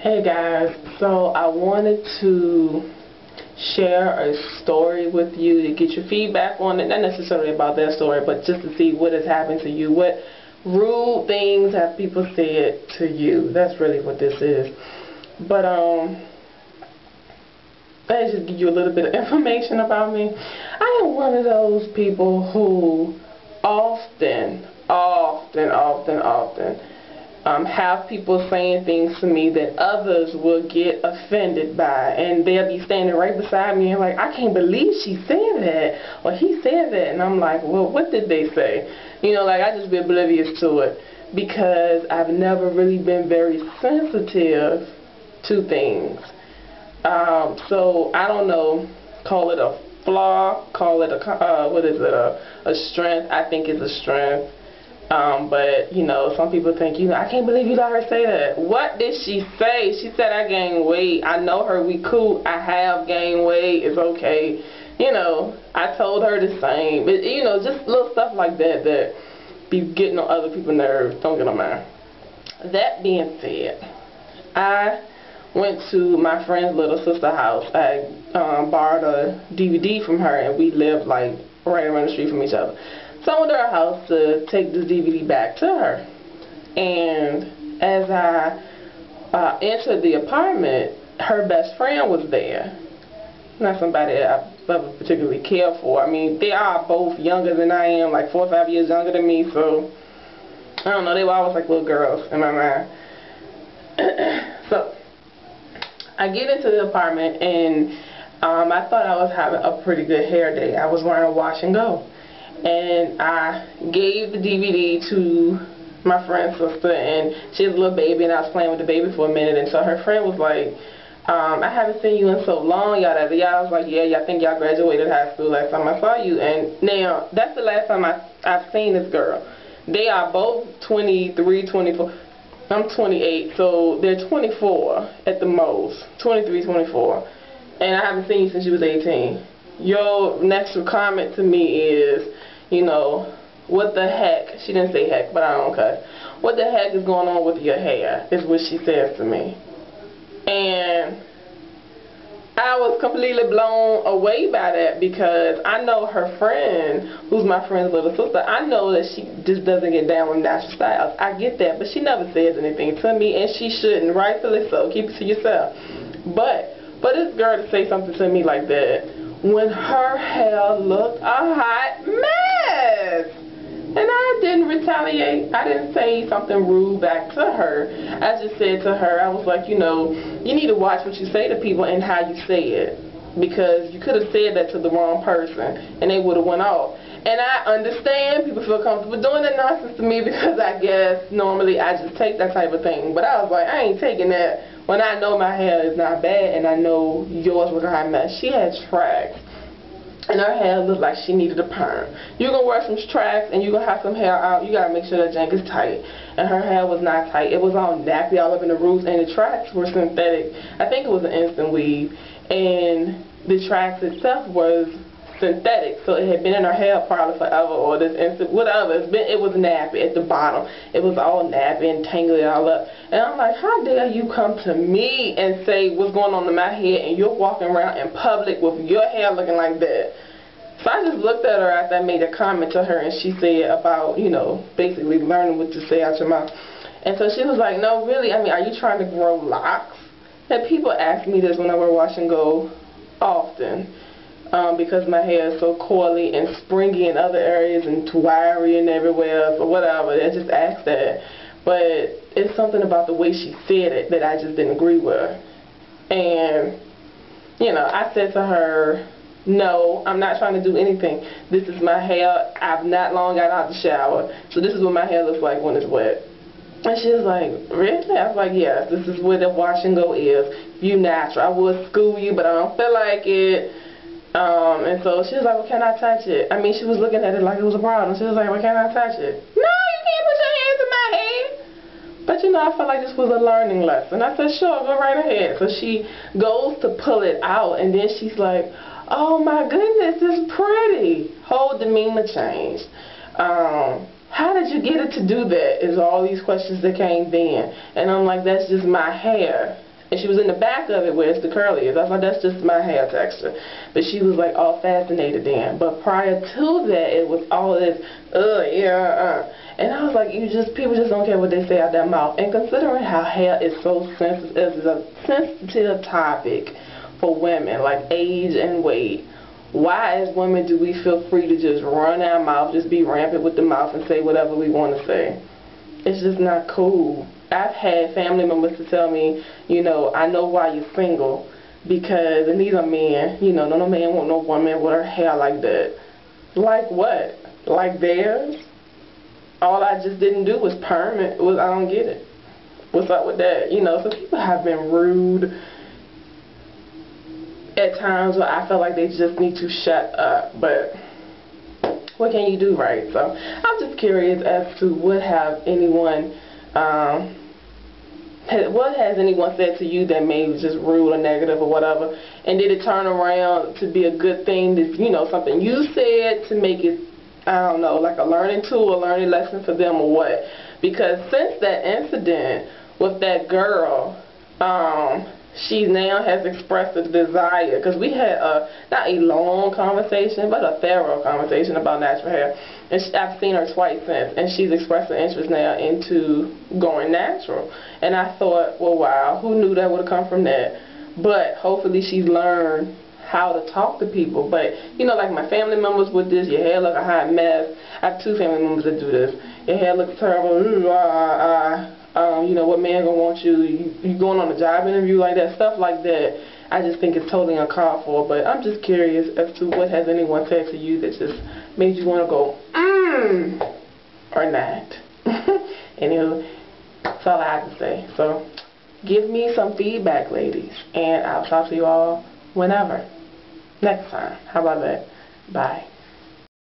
Hey guys, so I wanted to share a story with you to get your feedback on it, not necessarily about that story, but just to see what has happened to you, what rude things have people said to you. That's really what this is. But let me just give you a little bit of information about me. I am one of those people who often have people saying things to me that others will get offended by, and they'll be standing right beside me and like, I can't believe she said that, or he said that, and I'm like, well, what did they say? Like, I just be oblivious to it because I've never really been very sensitive to things. So I don't know, call it a flaw, call it a strength. I think it's a strength. But some people think, I can't believe you let her say that. What did she say? She said I gained weight. I know her, we cool. I have gained weight. It's okay. I told her the same. But, just little stuff like that be getting on other people's nerves. Don't get on mine. That being said, I went to my friend's little sister house. I borrowed a DVD from her, and we lived like right around the street from each other. So I went to her house to take the DVD back to her. And as I entered the apartment, her best friend was there. Not somebody I ever particularly care for. I mean, they are both younger than I am, like 4 or 5 years younger than me. So, I don't know, they were always like little girls in my mind. So, I get into the apartment, and I thought I was having a pretty good hair day. I was wearing a wash and go. And I gave the DVD to my friend's sister, and she has a little baby, and I was playing with the baby for a minute, and so her friend was like, I haven't seen you in so long, yada yada. I was like, yeah, I think y'all graduated high school last time I saw you. And now, that's the last time I've seen this girl. They are both 23, 24. I'm 28, so they're 24 at the most. 23, 24. And I haven't seen you since you was 18. Your next comment to me is, what the heck? She didn't say heck, but I don't care. What the heck is going on with your hair? Is what she says to me. And I was completely blown away by that because I know her friend, who's my friend's little sister, I know that she just doesn't get down with natural styles. I get that, but she never says anything to me, and she shouldn't, rightfully so. Keep it to yourself. But this girl to say something to me like that when her hair looked a hot mess. And I didn't retaliate. I didn't say something rude back to her. I just said to her, I was like, you need to watch what you say to people and how you say it. Because you could have said that to the wrong person and they would have went off. And I understand people feel comfortable doing that nonsense to me because I guess normally I just take that type of thing. But I was like, I ain't taking that when I know my hair is not bad and I know yours was a hot mess. She had tracks. And her hair looked like she needed a perm. You're going to wear some tracks and you're going to have some hair out. You got to make sure that jank is tight. And her hair was not tight. It was all nappy all up in the roots. And the tracks were synthetic. I think it was an instant weave. And the tracks itself was synthetic. So it had been in her hair probably forever, or this instant, whatever. It was nappy at the bottom. It was all nappy and tangled all up. And I'm like, how dare you come to me and say what's going on in my head, and you're walking around in public with your hair looking like that? So I just looked at her after I made a comment to her, and she said about, basically learning what to say out your mouth. And so she was like, no, really, I mean, are you trying to grow locks? And people ask me this when I wear wash and go often. Because my hair is so coily and springy in other areas and wiry and everywhere else or whatever. They just ask that. But it's something about the way she said it that I just didn't agree with. And, I said to her, no, I'm not trying to do anything. This is my hair. I've not long got out the shower. So this is what my hair looks like when it's wet. And she was like, really? I was like, yes, this is what the wash and go is. You natural. I would school you, but I don't feel like it. And so she was like, well, can I touch it? I mean, she was looking at it like it was a problem. She was like, well, can I touch it? No, you can't put your hands in my hair. But I felt like this was a learning lesson. I said, sure, go right ahead. So she goes to pull it out, and then she's like, oh my goodness, it's pretty. Whole demeanor changed. How did you get it to do that? Is all these questions that came then. And I'm like, that's just my hair. And she was in the back of it where it's the curliest. I was like, that's just my hair texture. But she was like all fascinated then. But prior to that, it was all this, and I was like, people just don't care what they say out their mouth. And considering how hair is so sensitive, is a sensitive topic for women, like age and weight, why as women do we feel free to just run our mouth, just be rampant with the mouth and say whatever we want to say? It's just not cool. I've had family members to tell me, I know why you're single, because, and these are men, no man want no woman with her hair like that. Like what? Like theirs? All I just didn't do was perm it. I don't get it. What's up with that? So people have been rude at times where I feel like they just need to shut up. But what can you do, right? So I'm just curious as to what has anyone said to you that maybe was just rude or negative or whatever, and did it turn around to be a good thing? That something you said to make it, I don't know, like a learning tool, a learning lesson for them or what? Because since that incident with that girl, she now has expressed a desire, because we had not a long conversation, but a thorough conversation about natural hair, and I've seen her twice since, and she's expressed an interest now into going natural. And I thought, well, wow, who knew that would have come from that? But hopefully she's learned how to talk to people. But like my family members with this, your hair look a hot mess. I have 2 family members that do this. Your hair looks terrible. What man gonna want you? You going on a job interview like that, stuff like that. I just think it's totally uncalled for. But I'm just curious as to what has anyone said to you that just made you want to go or not. Anywho, that's all I have to say. So give me some feedback, ladies, and I'll talk to you all whenever. Next time. How about that? Bye.